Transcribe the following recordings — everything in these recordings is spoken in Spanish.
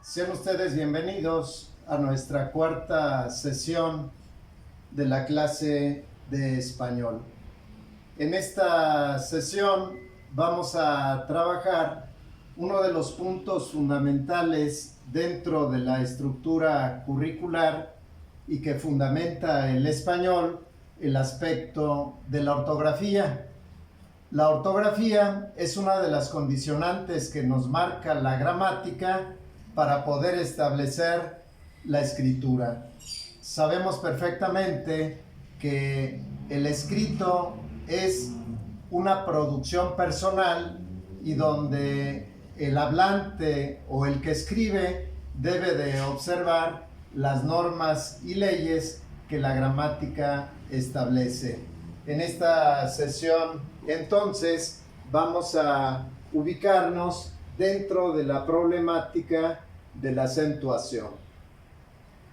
Sean ustedes bienvenidos a nuestra cuarta sesión de la clase de español. En esta sesión vamos a trabajar uno de los puntos fundamentales dentro de la estructura curricular y que fundamenta el español, el aspecto de la ortografía. La ortografía es una de las condicionantes que nos marca la gramática para poder establecer la escritura. Sabemos perfectamente que el escrito es una producción personal y donde el hablante o el que escribe debe de observar las normas y leyes que la gramática establece. En esta sesión, entonces, vamos a ubicarnos dentro de la problemática de la acentuación.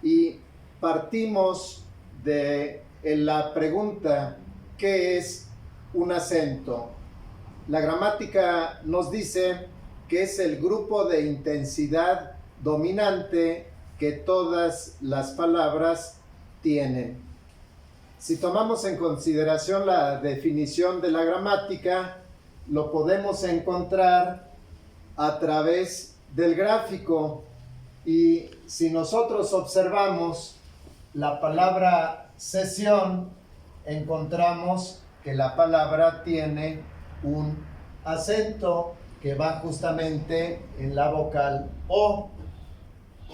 Y partimos de la pregunta, ¿qué es un acento? La gramática nos dice que es el grupo de intensidad dominante que todas las palabras tienen. Si tomamos en consideración la definición de la gramática, lo podemos encontrar a través del gráfico, y si nosotros observamos la palabra sesión, encontramos que la palabra tiene un acento que va justamente en la vocal O.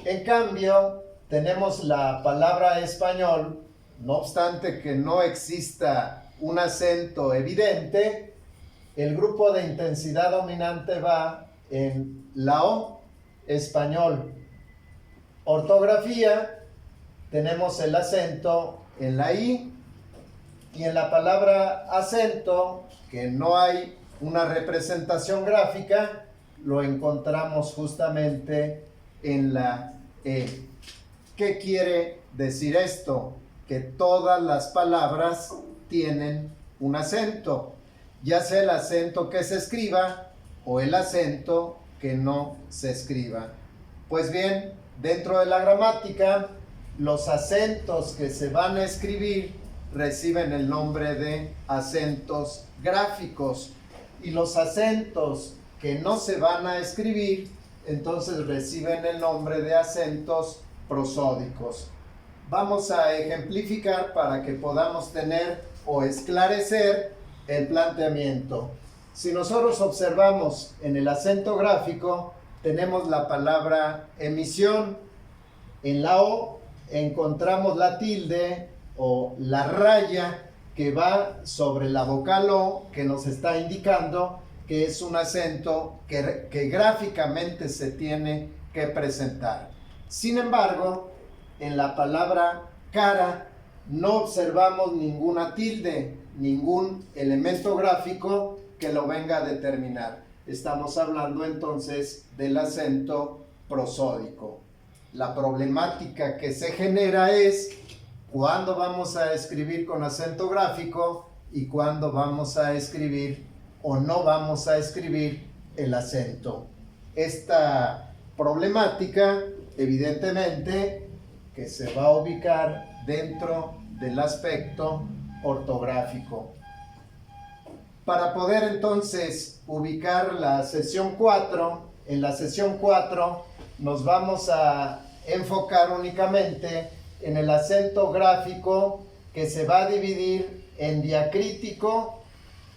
En cambio, tenemos la palabra español, no obstante que no exista un acento evidente, el grupo de intensidad dominante va en la O, español. Ortografía, tenemos el acento en la I, y en la palabra acento, que no hay una representación gráfica, lo encontramos justamente en la E. ¿Qué quiere decir esto? Que todas las palabras tienen un acento, ya sea el acento que se escriba o el acento que no se escriba. Pues bien, dentro de la gramática, los acentos que se van a escribir reciben el nombre de acentos gráficos, y los acentos que no se van a escribir, entonces reciben el nombre de acentos prosódicos. Vamos a ejemplificar para que podamos tener o esclarecer el planteamiento. Si nosotros observamos en el acento gráfico, tenemos la palabra emisión. En la O encontramos la tilde o la raya que va sobre la vocal O, que nos está indicando que es un acento que gráficamente se tiene que presentar. Sin embargo, en la palabra cara no observamos ninguna tilde, ningún elemento gráfico que lo venga a determinar. Estamos hablando entonces del acento prosódico. La problemática que se genera es cuándo vamos a escribir con acento gráfico y cuándo vamos a escribir o no vamos a escribir el acento. Esta problemática, evidentemente, que se va a ubicar dentro del aspecto ortográfico. Para poder entonces ubicar la sesión 4, en la sesión 4 nos vamos a enfocar únicamente en el acento gráfico, que se va a dividir en diacrítico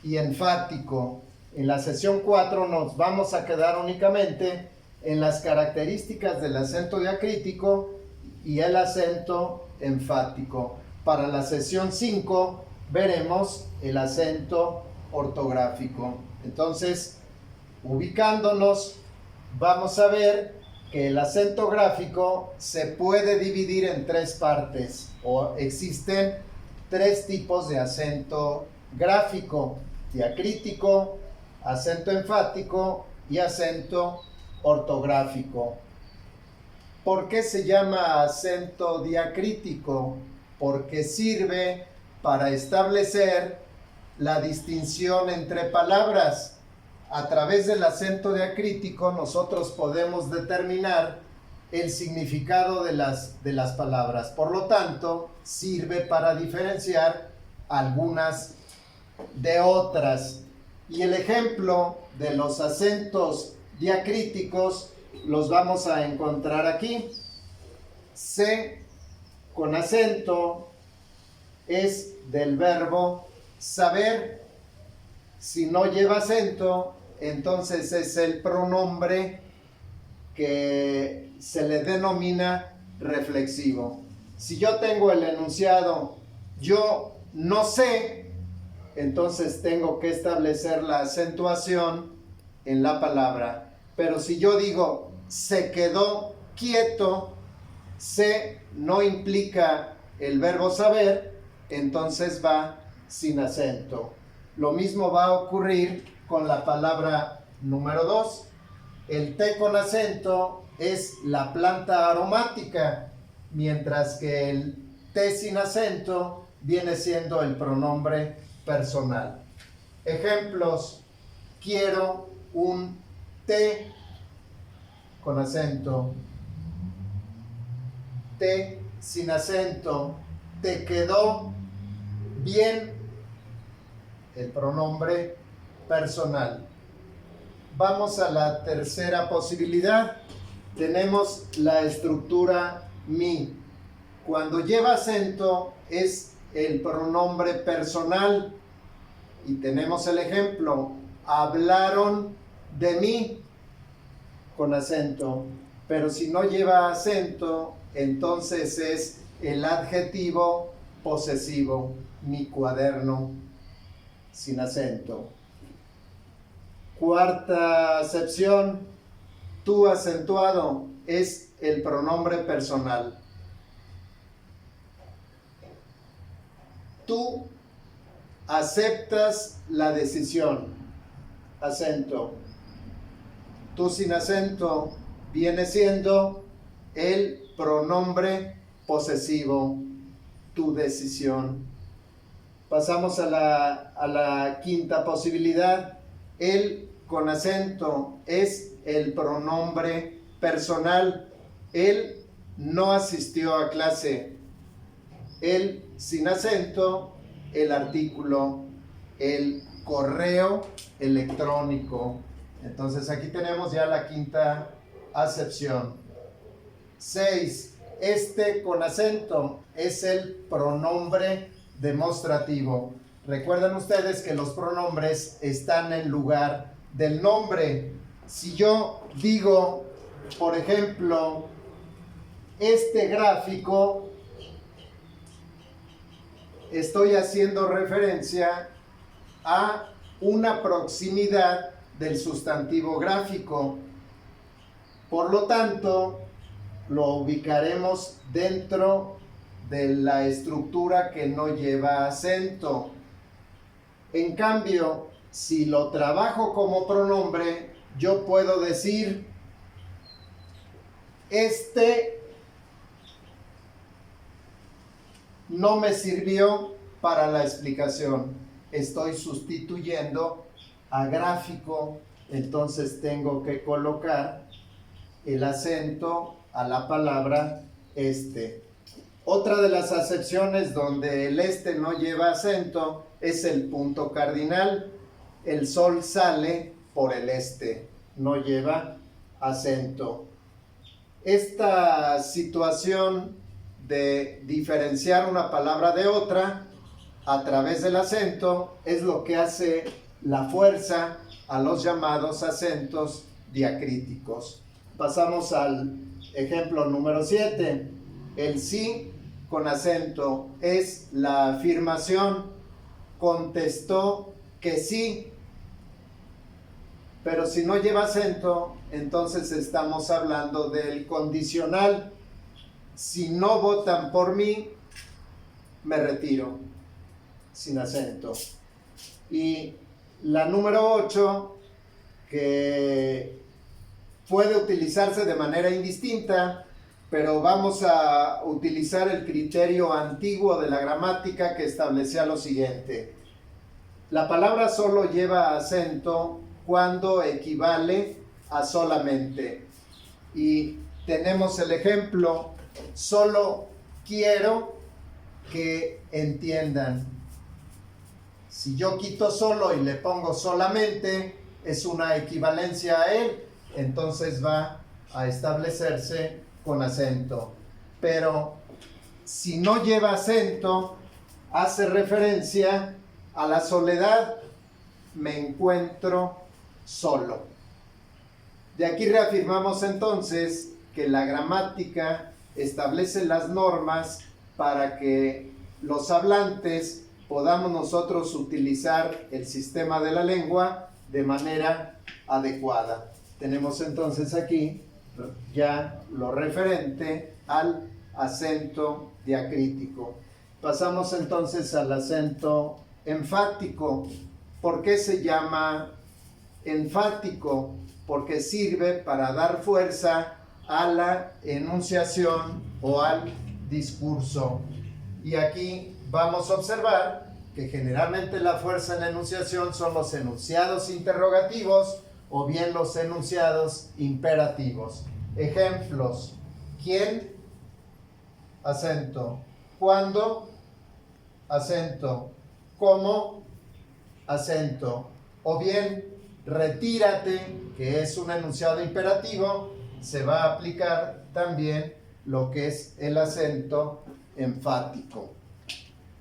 y enfático. En la sesión 4 nos vamos a quedar únicamente en las características del acento diacrítico y el acento enfático. Para la sesión 5 veremos el acento ortográfico. Entonces, ubicándonos, vamos a ver que el acento gráfico se puede dividir en tres partes, o existen tres tipos de acento gráfico: diacrítico, acento enfático y acento ortográfico. ¿Por qué se llama acento diacrítico? Porque sirve para establecer la distinción entre palabras. A través del acento diacrítico nosotros podemos determinar el significado de las palabras. Por lo tanto, sirve para diferenciar algunas de otras. Y el ejemplo de los acentos diacríticos los vamos a encontrar aquí. Se con acento es del verbo saber. Si no lleva acento, entonces es el pronombre que se le denomina reflexivo. Si yo tengo el enunciado yo no sé, entonces tengo que establecer la acentuación en la palabra. Pero si yo digo se quedó quieto, se no implica el verbo saber, entonces va sin acento. Lo mismo va a ocurrir con la palabra número 2. El té con acento es la planta aromática, mientras que el té sin acento viene siendo el pronombre personal. Ejemplos: quiero un té con acento, té sin acento, te quedó bien, el pronombre personal. Vamos a la tercera posibilidad. Tenemos la estructura mi. Cuando lleva acento es el pronombre personal. Y tenemos el ejemplo: hablaron de mí, con acento. Pero si no lleva acento, entonces es el adjetivo posesivo, mi cuaderno, sin acento. Cuarta acepción: tu acentuado es el pronombre personal. Tú aceptas la decisión, acento. Tú sin acento viene siendo el pronombre posesivo, tu decisión. Pasamos a la quinta posibilidad. El con acento es el pronombre personal. Él no asistió a clase. El sin acento, el artículo, el correo electrónico. Entonces aquí tenemos ya la quinta acepción. 6. Este con acento es el pronombre demostrativo. Recuerden ustedes que los pronombres están en lugar del nombre. Si yo digo, por ejemplo, este gráfico, estoy haciendo referencia a una proximidad del sustantivo gráfico. Por lo tanto, lo ubicaremos dentro de la estructura que no lleva acento. En cambio, si lo trabajo como pronombre, yo puedo decir este no me sirvió para la explicación. Estoy sustituyendo a gráfico, entonces tengo que colocar el acento a la palabra este. Otra de las acepciones donde el este no lleva acento es el punto cardinal. El sol sale por el este, no lleva acento. Esta situación de diferenciar una palabra de otra a través del acento es lo que hace la fuerza a los llamados acentos diacríticos. Pasamos al ejemplo número 7. El sí con acento es la afirmación. Contestó que sí. Pero si no lleva acento, entonces estamos hablando del condicional. Si no votan por mí, me retiro, sin acento. Y la número 8, que puede utilizarse de manera indistinta, pero vamos a utilizar el criterio antiguo de la gramática que establecía lo siguiente. La palabra solo lleva acento cuando equivale a solamente. Y tenemos el ejemplo, solo quiero que entiendan. Si yo quito solo y le pongo solamente, es una equivalencia a él, entonces va a establecerse con acento. Pero si no lleva acento, hace referencia a la soledad. Me encuentro solo. De aquí reafirmamos entonces que la gramática establece las normas para que los hablantes podamos nosotros utilizar el sistema de la lengua de manera adecuada. Tenemos entonces aquí ya lo referente al acento diacrítico. Pasamos entonces al acento enfático. ¿Por qué se llama enfático? Porque sirve para dar fuerza a la enunciación o al discurso. Y aquí vamos a observar que generalmente la fuerza en la enunciación son los enunciados interrogativos o bien los enunciados imperativos. Ejemplos: ¿quién? Acento. ¿Cuándo? Acento. ¿Cómo? Acento. O bien, retírate, que es un enunciado imperativo, se va a aplicar también lo que es el acento enfático.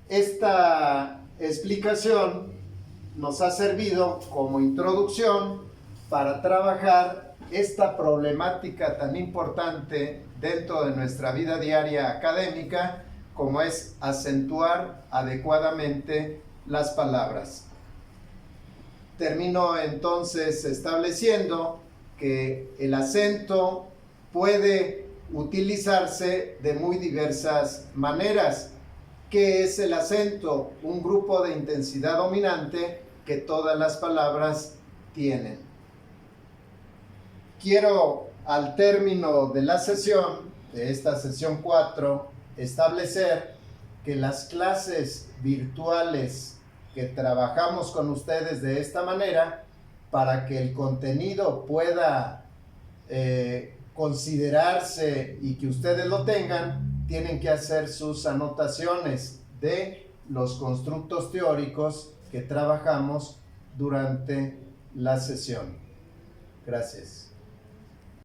Esta explicación nos ha servido como introducción para trabajar esta problemática tan importante dentro de nuestra vida diaria académica, como es acentuar adecuadamente las palabras. Termino entonces estableciendo que el acento puede utilizarse de muy diversas maneras. ¿Qué es el acento? Un grupo de intensidad dominante que todas las palabras tienen. Quiero, al término de la sesión, de esta sesión 4, establecer que las clases virtuales que trabajamos con ustedes de esta manera, para que el contenido pueda considerarse y que ustedes lo tengan, tienen que hacer sus anotaciones de los constructos teóricos que trabajamos durante la sesión. Gracias.